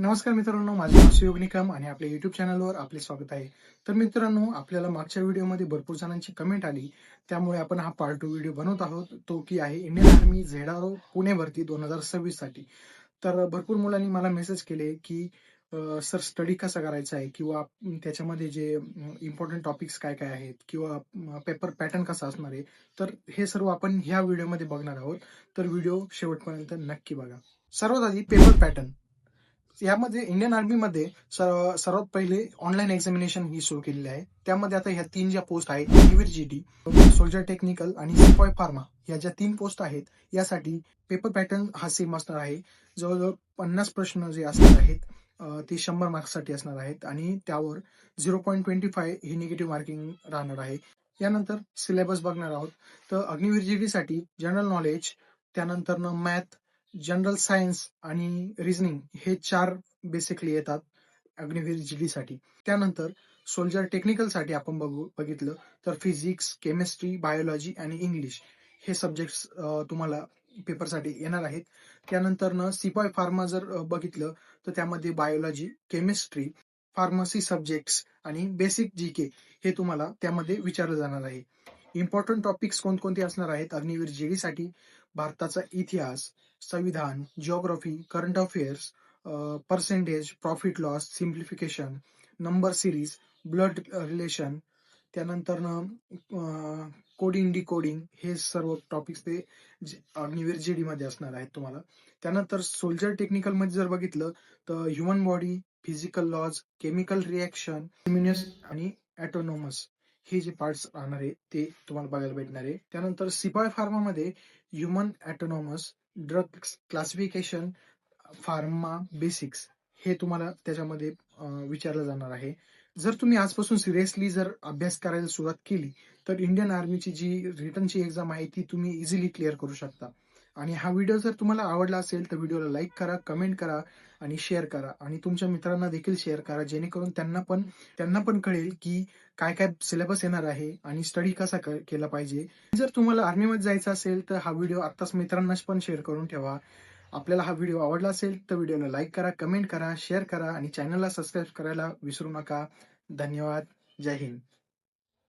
नमस्कार मित्रांनो, माझं नाव सुयोग निकम आणि आपल्या युट्यूब चॅनलवर आपले स्वागत आहे. तर मित्रांनो, आपल्याला मागच्या व्हिडिओमध्ये भरपूर जणांची कमेंट आली, त्यामुळे आपण हा पार्ट 2 व्हिडिओ बनवत आहोत. तो की आहे इंडियन आर्मी झेडआरओ पुणे भरती 2026 साठी. तर भरपूर मुलांनी मला मेसेज केले की सर स्टडी कसा करायचा आहे किंवा त्याच्यामध्ये जे इम्पॉर्टंट टॉपिक्स काय काय आहेत किंवा पेपर पॅटर्न कसा असणार आहे. तर हे सर्व आपण ह्या व्हिडिओमध्ये बघणार आहोत. तर व्हिडिओ शेवटपर्यंत नक्की बघा. सर्वात आधी पेपर पॅटर्न. यामध्ये इंडियन आर्मीमध्ये सर्वात पहिले ऑनलाईन एक्झामिनेशन ही सुरू केलेली आहे. त्यामध्ये आता ह्या 3 ज्या पोस्ट आहेत, अग्निवीर जीडी, सोल्जर टेक्निकल आणि सिपॉय फार्मा या ज्या 3 पोस्ट आहेत, यासाठी पेपर पॅटर्न हा सेम असणार आहे. जवळजवळ 50 प्रश्न जे असणार आहेत ते 100 मार्क्ससाठी असणार आहेत आणि त्यावर 0.25 ही निगेटिव्ह मार्किंग राहणार आहे. यानंतर सिलेबस बघणार आहोत. तर अग्निवीर जीडीसाठी जनरल नॉलेज, त्यानंतर मॅथ, जनरल सायन्स आणि रिझनिंग हे 4 बेसिकली येतात अग्निवीर जीडी साठी. त्यानंतर सोल्जर टेक्निकल साठी आपण बघितलं तर फिजिक्स, केमिस्ट्री, बायोलॉजी आणि इंग्लिश हे सब्जेक्ट्स तुम्हाला पेपरसाठी येणार आहेत. त्यानंतर सिपॉय फार्मा जर बघितलं तर त्यामध्ये बायोलॉजी, केमिस्ट्री, फार्मसी सब्जेक्ट्स आणि बेसिक जी के हे तुम्हाला त्यामध्ये विचारलं जाणार आहे. इम्पॉर्टंट टॉपिक्स कोणकोणते असणार आहेत अग्निवीर जीडी साठी? भारताचा इतिहास, संविधान, geography, current affairs, percentage, profit loss, simplification, number series, blood relation, त्यानंतर कोडिंग डिकोडिंग हे सर्व टॉपिक्स ते अग्निवीर जीडी मध्ये असणार आहेत तुम्हाला. त्यानंतर सोल्जर टेक्निकल मध्ये जर बघितलं तर human body, physical laws, chemical reaction, इम्युनस आणि ॲटोनॉमस हे जे पार्ट्स राहणार आहे ते तुम्हाला बघायला भेटणार आहे. त्यानंतर सिपाय फार्मामध्ये human autonomous, drug classification, pharma basics हे तुम्हाला त्याच्यामध्ये विचारलं जाणार आहे. जर तुम्ही आजपासून सिरियसली जर अभ्यास करायला सुरुवात केली तर इंडियन आर्मीची जी रिटर्नची एक्झाम आहे ती तुम्ही इझिली क्लिअर करू शकता. आणि हा व्हिडिओ जर तुम्हाला आवडला असेल तर व्हिडिओला लाईक करा, कमेंट करा आणि शेअर करा आणि तुमच्या मित्रांना देखील शेअर करा, जेणेकरून त्यांना पण कळेल की काय काय सिलेबस येणार आहे आणि स्टडी कसा केला पाहिजे. जर तुम्हाला आर्मीमध्ये जायचं असेल तर हा व्हिडिओ आत्ताच मित्रांना पण शेअर करून ठेवा. आपल्याला हा व्हिडिओ आवडला असेल तर व्हिडिओला लाईक करा, कमेंट करा, शेअर करा आणि चॅनलला सबस्क्राईब करायला विसरू नका. धन्यवाद. जय हिंद.